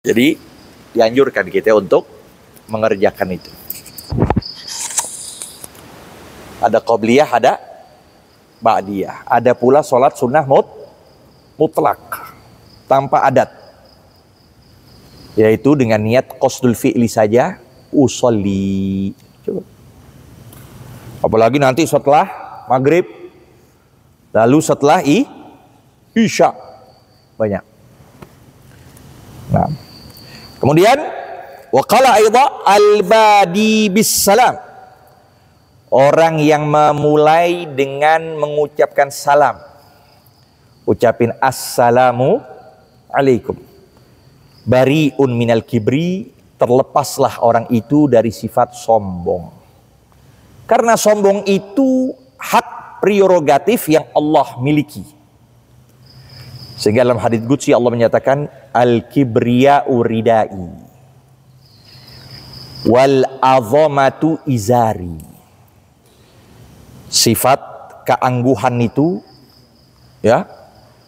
Jadi dianjurkan kita untuk mengerjakan itu. Ada qobliyah, ada ba'diyah. Ada pula sholat sunnah mutlak tanpa adat, yaitu dengan niat qasdul fi'li saja, usolli. Coba. Apalagi nanti setelah maghrib, lalu setelah isya, banyak. Nah, kemudian waqala aidha al-badi bis salam, orang yang memulai dengan mengucapkan salam, ucapin assalamu alaikum, bari'un minal kibri, terlepaslah orang itu dari sifat sombong. Karena sombong itu hak prerogatif yang Allah miliki. Sehingga dalam hadits qudsi Allah menyatakan al-kibriya'u ridai wal azamatu izari. Sifat keangguhan itu, ya,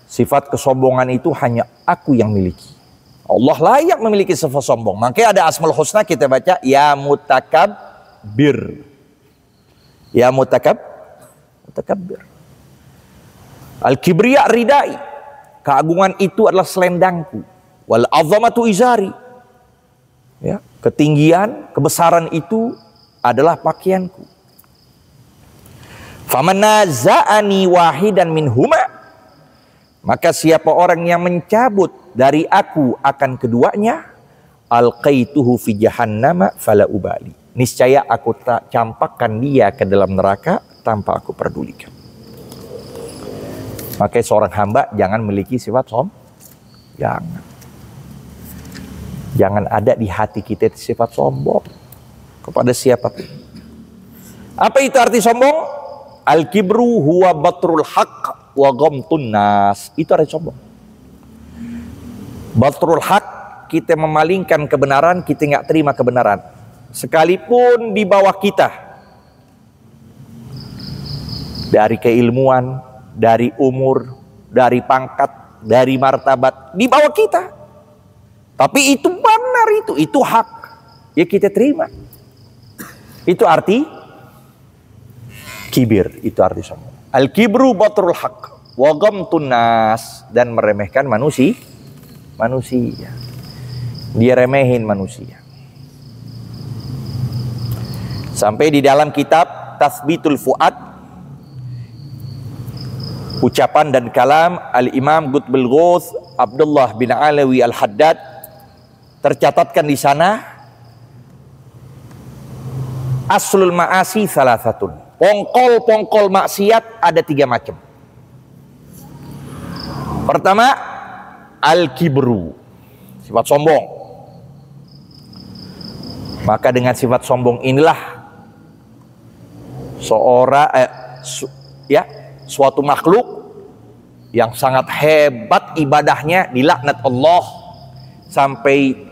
sifat kesombongan itu hanya aku yang miliki. Allah layak memiliki sifat sombong. Makanya ada Asmaul Husna kita baca ya mutakabbir. Ya mutakabbir. Al-kibriya ridai, keagungan itu adalah selendangku. Wal azamatu izari, ya, ketinggian, kebesaran itu adalah pakaianku. Faman naza'ani wahidan minhuma, maka siapa orang yang mencabut dari aku akan keduanya, alqaituhu fi jahannama fala ubali, niscaya aku tak campakkan dia ke dalam neraka tanpa aku pedulikan. Makanya seorang hamba jangan memiliki sifat jangan ada di hati kita sifat sombong kepada siapapun. Apa itu arti sombong? Al-kibru huwa batrul haq wa ghamtun nas. Itu arti sombong. Batrul haq, kita memalingkan kebenaran, kita nggak terima kebenaran. Sekalipun di bawah kita, dari keilmuan, dari umur, dari pangkat, dari martabat, di bawah kita. Tapi itu benar, itu hak, ya kita terima. Itu arti kibir, itu arti sombong. Al-kibru batrul haq wa ghamtun nas, dan meremehkan manusia. Dia remehin manusia. Sampai di dalam kitab Tathbitul Fuad, ucapan dan kalam Al-Imam Qutbul Ghuth Abdullah bin Alawi Al-Haddad, tercatatkan di sana aslul ma'asi salasatun. Pongkol maksiat ada 3 macam. Pertama, al-kibru, sifat sombong. Maka dengan sifat sombong inilah suatu makhluk yang sangat hebat ibadahnya dilaknat Allah, sampai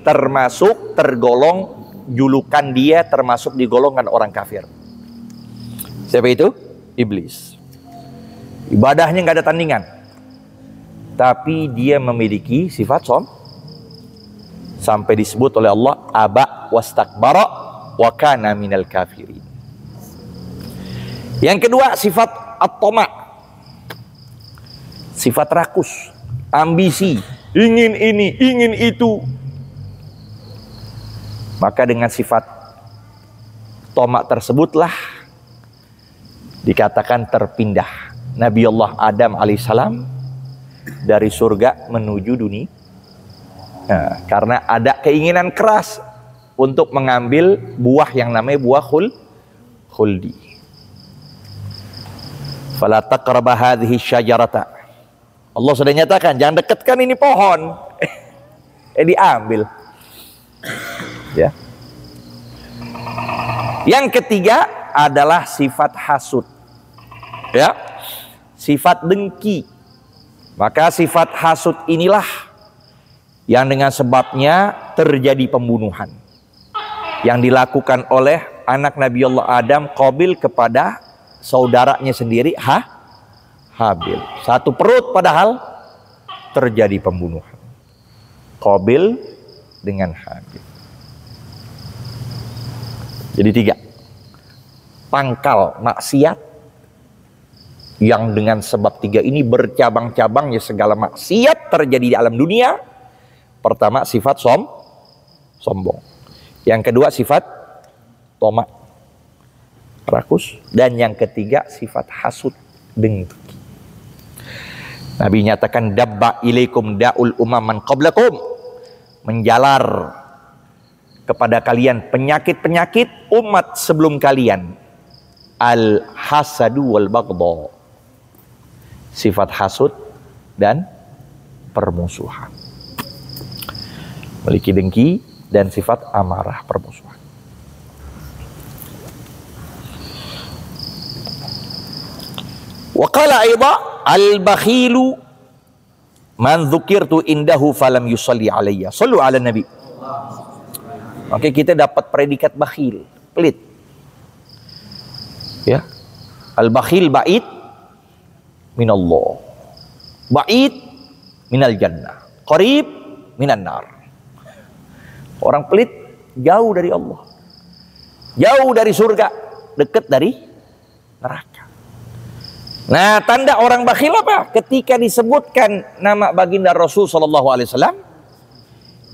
tergolong julukan dia termasuk di golongan orang kafir. Siapa itu? Iblis. Ibadahnya nggak ada tandingan, tapi dia memiliki sifat sampai disebut oleh Allah aba wastakbara wa kana minal kafirin. Yang kedua, sifat at-tama, sifat rakus, ambisi, ingin ini, ingin itu. Maka dengan sifat tomak tersebutlah dikatakan terpindah Nabi Allah Adam alaihissalam dari surga menuju dunia. Nah, karena ada keinginan keras untuk mengambil buah yang namanya buah khuldi. Fala taqraba hadhihi syajarata. Allah sudah nyatakan jangan dekatkan ini pohon. Diambil. Ya. Yang ketiga adalah sifat hasud. Ya. Sifat dengki. Maka sifat hasud inilah yang dengan sebabnya terjadi pembunuhan yang dilakukan oleh anak Nabi Allah Adam, Qabil, kepada saudaranya sendiri, Habil. Satu perut padahal terjadi pembunuhan. Qabil dengan Habib. Jadi 3 pangkal maksiat yang dengan sebab 3 ini bercabang-cabang, ya segala maksiat terjadi di alam dunia. Pertama sifat sombong. Yang kedua sifat tomak, rakus. Dan yang ketiga sifat hasud, dengki. Nabi nyatakan dabba ilaikum da'ul umaman qablakum, menjalar kepada kalian penyakit-penyakit umat sebelum kalian. Al hasadu wal baghdha, sifat hasud dan permusuhan. Memiliki dengki dan sifat amarah, permusuhan. Wa qala aidha al-bakhilu man dzukirtu indahu falam yusalli alayya. Shallu ala nabi. Oke, kita dapat predikat bakhil, pelit. Ya. Al-bakhil ba'id minallah. Ba'id minal jannah. Qarib minan nar. Orang pelit jauh dari Allah. Jauh dari surga, dekat dari neraka. Nah, tanda orang bakhil apa? Ketika disebutkan nama baginda Rasul sallallahu alaihi wasallam,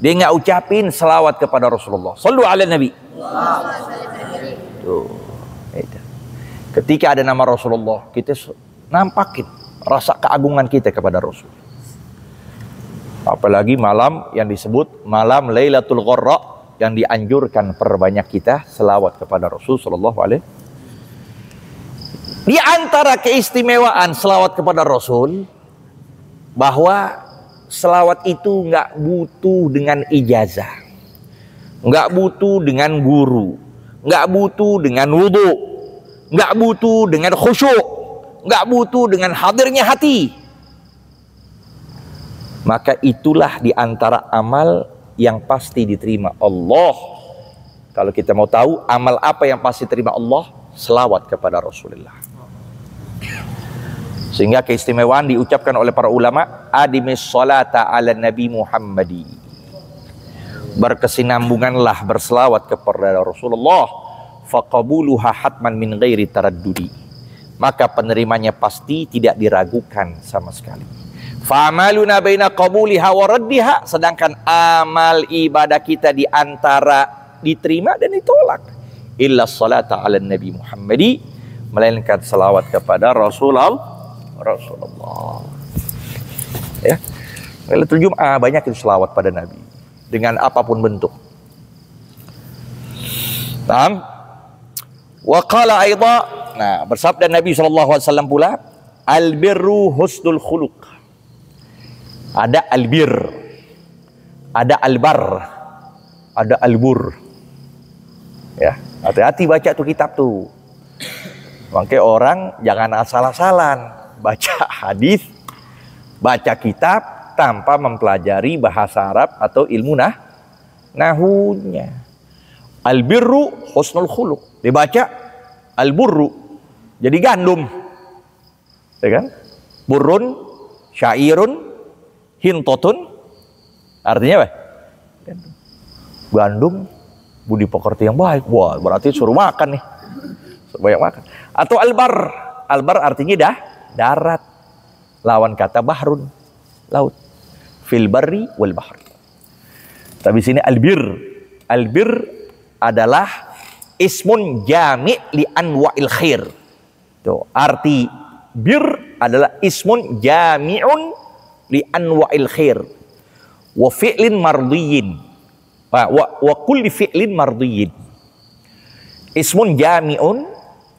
dia nggak ucapin selawat kepada Rasulullah. Shallu ala nabi. Tuh, itu. Ketika ada nama Rasulullah, kita nampakin rasa keagungan kita kepada Rasul. Apalagi malam yang disebut malam Lailatul Gharra, yang dianjurkan perbanyak kita selawat kepada Rasul sallallahu alaihi. Di antara keistimewaan selawat kepada Rasul, bahwa selawat itu nggak butuh dengan ijazah, nggak butuh dengan guru, nggak butuh dengan wudhu, nggak butuh dengan khusyuk, nggak butuh dengan hadirnya hati. Maka itulah di antara amal yang pasti diterima Allah. Kalau kita mau tahu amal apa yang pasti diterima Allah, selawat kepada Rasulullah. Sehingga keistimewaan diucapkan oleh para ulama, adimis salata ala Nabi Muhammadi. Berkesinambunganlah berselawat kepada Rasulullah, faqabuluha hatman min ghairi taraddudi. Maka penerimanya pasti tidak diragukan sama sekali. Fa'amaluna baina qabuliha wa raddiha, sedangkan amal ibadah kita di antara diterima dan ditolak. Illa salata ala Nabi Muhammadi, melainkan selawat kepada Rasulullah. Ya, Lailatul Jum'ah banyak itu selawat pada Nabi dengan apapun bentuk. Naam. Wa qala aidha, nah bersabda Nabi sallallahu alaihi wasallam pula, al-birru husnul khuluq. Ada al-bir, ada al-bar, ada al-bur. Ya, hati-hati baca tuh kitab tuh. Makanya orang jangan asal-asalan baca hadis, baca kitab tanpa mempelajari bahasa Arab atau ilmu nahunya. Al-birru husnul khuluq. Dibaca al-burru jadi gandum. Ya kan? Burun, syairun, hintotun. Artinya apa? Gandum, budi pekerti yang baik. Wah, berarti suruh makan nih. Banyak makan. Atau albar. Albar artinya darat. Lawan kata bahrun, laut. Fil barri wal bahri. Tapi sini albir. Albir adalah ismun jami' li anwa'il khair. Tuh, arti bir adalah ismun jami'un li anwa'il khair. Wa fi'lin mardiyyin. Wa kulli fi'lin mardiyyin. Ismun jami'un,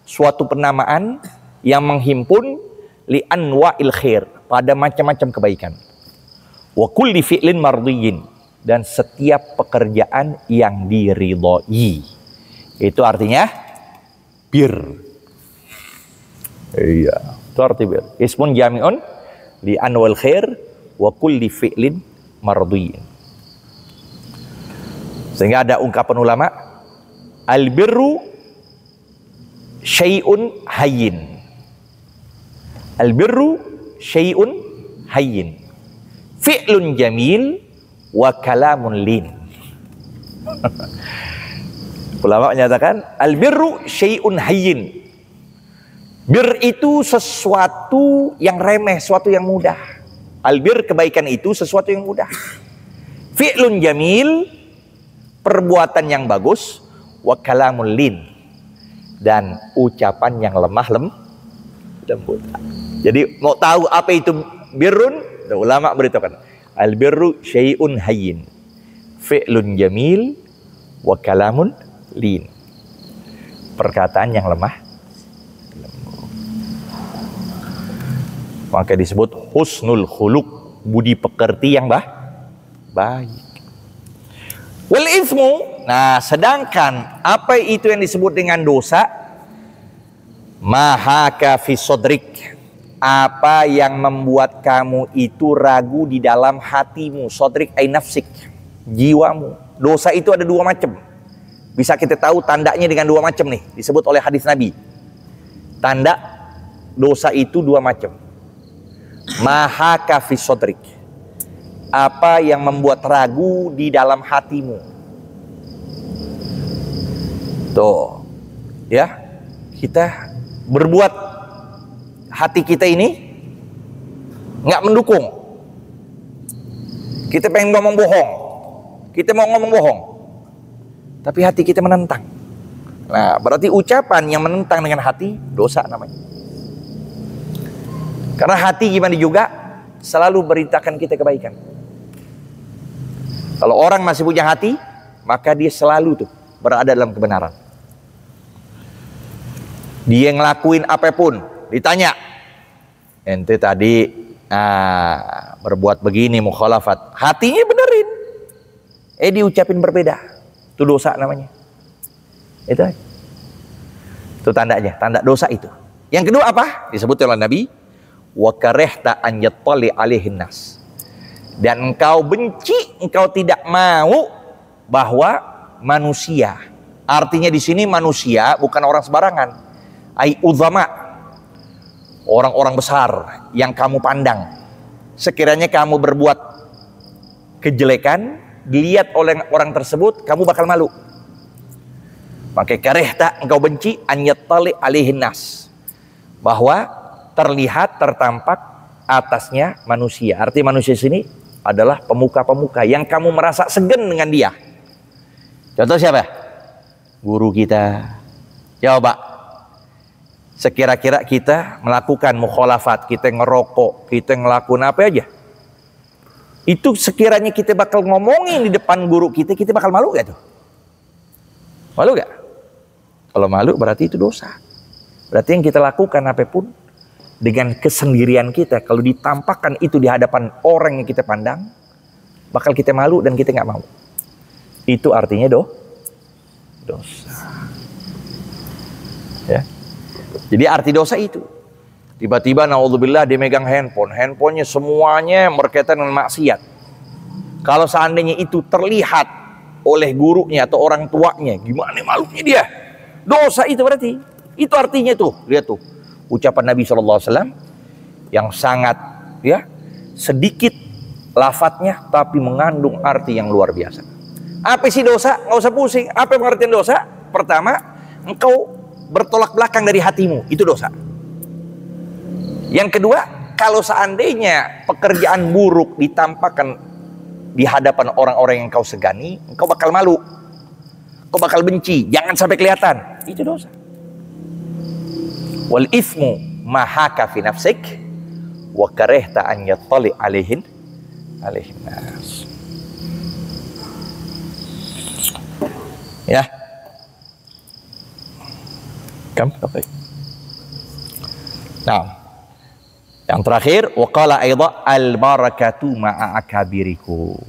suatu penamaan yang menghimpun li anwa'il khair, pada macam-macam kebaikan. Wa kulli fi'lin mardiyyin, dan setiap pekerjaan yang diridhoi. Itu artinya bir. Iya, itu arti bir. Ismun jami'un li anwa'il khair wa kulli fi'lin mardiyyin. Sehingga ada ungkapan ulama, al-birru syai'un hayyin. Al-birru syai'un hayyin. Fi'lun jamil wa kalamun lin. Ulama menyatakan al-birru syai'un hayyin. Bir itu sesuatu yang remeh, sesuatu yang mudah. Albir, kebaikan itu sesuatu yang mudah. Fi'lun jamil, perbuatan yang bagus. Wa kalamul lin, dan ucapan yang lemah lembut. Jadi mau tahu apa itu birrun, ulama beritahukan al-birru syai'un hayyin, fi'lun jamil, wa kalamun lin, perkataan yang lemah lembut. Maka disebut husnul khuluq, budi pekerti yang baik. Wal itsmu, nah sedangkan apa itu yang disebut dengan dosa? Mahaka fi sodrik, apa yang membuat kamu itu ragu di dalam hatimu. Sodrik ay nafsik, jiwamu. Dosa itu ada dua macam. Bisa kita tahu tandanya dengan dua macam nih, disebut oleh hadis Nabi. Tanda dosa itu dua macam. Mahaka fi sodrik, apa yang membuat ragu di dalam hatimu. Tuh, ya, kita berbuat hati kita ini nggak mendukung. Kita pengen ngomong bohong, kita mau ngomong bohong, tapi hati kita menentang. Nah, berarti ucapan yang menentang dengan hati dosa namanya. Karena hati gimana juga selalu beritakan kita kebaikan. Kalau orang masih punya hati, maka dia selalu tuh berada dalam kebenaran. Dia ngelakuin apapun, ditanya, ente tadi berbuat begini mukhalafat, hatinya benerin, diucapin berbeda, itu dosa namanya. Itu tandanya, tanda dosa itu. Yang kedua apa? Disebut oleh Nabi, wa karihta an yattali alaihin nas, dan engkau benci, engkau tidak mau bahwa manusia, artinya di sini manusia bukan orang sembarangan, ai uzama, orang-orang besar yang kamu pandang, sekiranya kamu berbuat kejelekan, dilihat oleh orang tersebut, kamu bakal malu. Maka karihta, engkau benci, an yattali alaihin nas, bahwa terlihat, tertampak atasnya manusia. Arti manusia sini adalah pemuka-pemuka yang kamu merasa segan dengan dia. Contoh siapa? Guru kita. Coba, sekira-kira kita melakukan mukhalafat, kita ngerokok, kita ngelakuin apa aja, itu sekiranya kita bakal ngomongin di depan guru kita bakal malu gak tuh? Malu gak? Kalau malu berarti itu dosa. Berarti yang kita lakukan apapun dengan kesendirian kita, kalau ditampakkan itu di hadapan orang yang kita pandang, bakal kita malu dan kita nggak mau. Itu artinya dosa. Ya. Jadi arti dosa itu. Tiba-tiba naudzubillah dia megang handphonenya semuanya berkaitan dengan maksiat. Kalau seandainya itu terlihat oleh gurunya atau orang tuanya, gimana malunya dia? Dosa itu berarti. Itu artinya tuh, lihat tuh. Ucapan Nabi SAW yang sangat sedikit lafadznya tapi mengandung arti yang luar biasa. Apa sih dosa? Nggak usah pusing. Apa pengertian dosa? Pertama, engkau bertolak belakang dari hatimu, itu dosa. Yang kedua, kalau seandainya pekerjaan buruk ditampakkan di hadapan orang-orang yang kau segani, engkau bakal malu, kau bakal benci, jangan sampai kelihatan, itu dosa. Wal ithmu mahaka fi nafsik wa karihta an yattali alaihin nas. Ya. Oke. Nah, yang terakhir, wa qala aidha al barakatu ma'a akabiriku,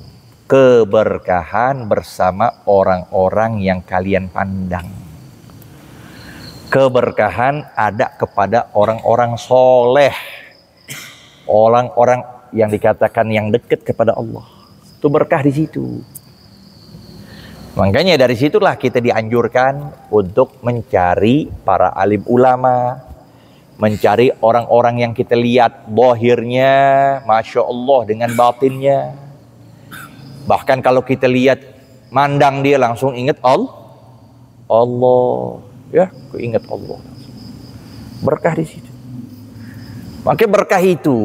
keberkahan bersama orang-orang yang kalian pandang. Keberkahan ada kepada orang-orang soleh, orang-orang yang dikatakan yang dekat kepada Allah. Itu berkah di situ. Makanya dari situlah kita dianjurkan untuk mencari para alim ulama, mencari orang-orang yang kita lihat zahirnya, masya Allah, dengan batinnya. Bahkan kalau kita lihat Mandang dia langsung ingat Allah, ya, keinget Allah. Berkah di situ. Makanya berkah itu,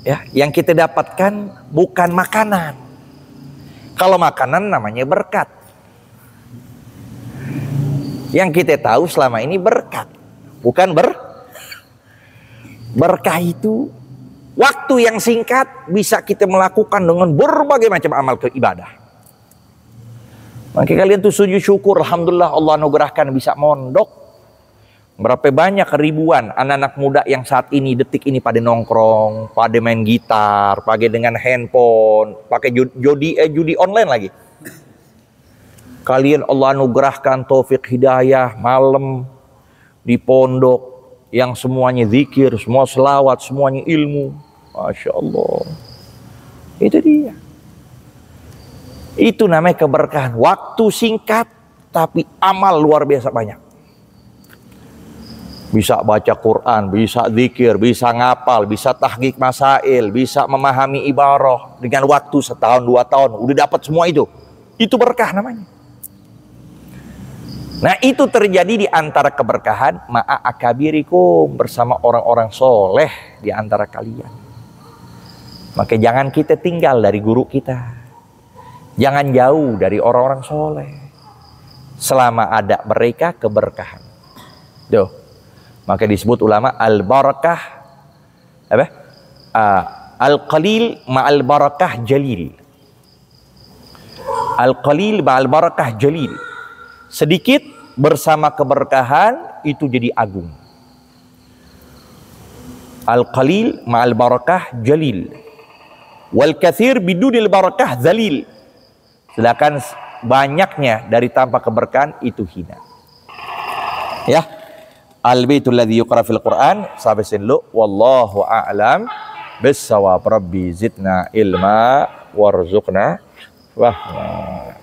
ya, yang kita dapatkan bukan makanan. Kalau makanan namanya berkat. Yang kita tahu selama ini berkat, bukan berkah itu waktu yang singkat bisa kita melakukan dengan berbagai macam amal ibadah. Makanya kalian tuh sujud syukur, alhamdulillah Allah anugerahkan bisa mondok. Berapa banyak ribuan anak-anak muda yang saat ini detik ini pada nongkrong, pada main gitar, pakai dengan handphone, pakai judi online lagi. Kalian Allah anugerahkan taufik hidayah malam di pondok yang semuanya zikir, semua selawat, semuanya ilmu. Masya Allah. Itu dia. Itu namanya keberkahan. Waktu singkat tapi amal luar biasa banyak. Bisa baca Quran, bisa zikir, bisa ngapal, bisa tahqiq masail, bisa memahami ibarah dengan waktu setahun 2 tahun udah dapat semua itu. Itu berkah namanya. Nah, itu terjadi di antara keberkahan ma'a akabirikum, bersama orang-orang soleh di antara kalian. Maka jangan kita tinggal dari guru kita. Jangan jauh dari orang-orang soleh. Selama ada mereka keberkahan. Tuh. Maka disebut ulama al-barakah apa? Al-qalil ma'al barakah jalil. Al-qalil ma'al barakah jalil. Sedikit bersama keberkahan itu jadi agung. Al-qalil ma'al barakah jalil. Wal katsir bidunil barakah zalil. Sedangkan banyaknya dari tanpa keberkahan itu hina. Ya. Al-baitul ladzi yuqra fil Qur'an sampai sini dulu. Wallahu a'lam bis-shawab. Rabbi zidna ilma warzuqna fahma.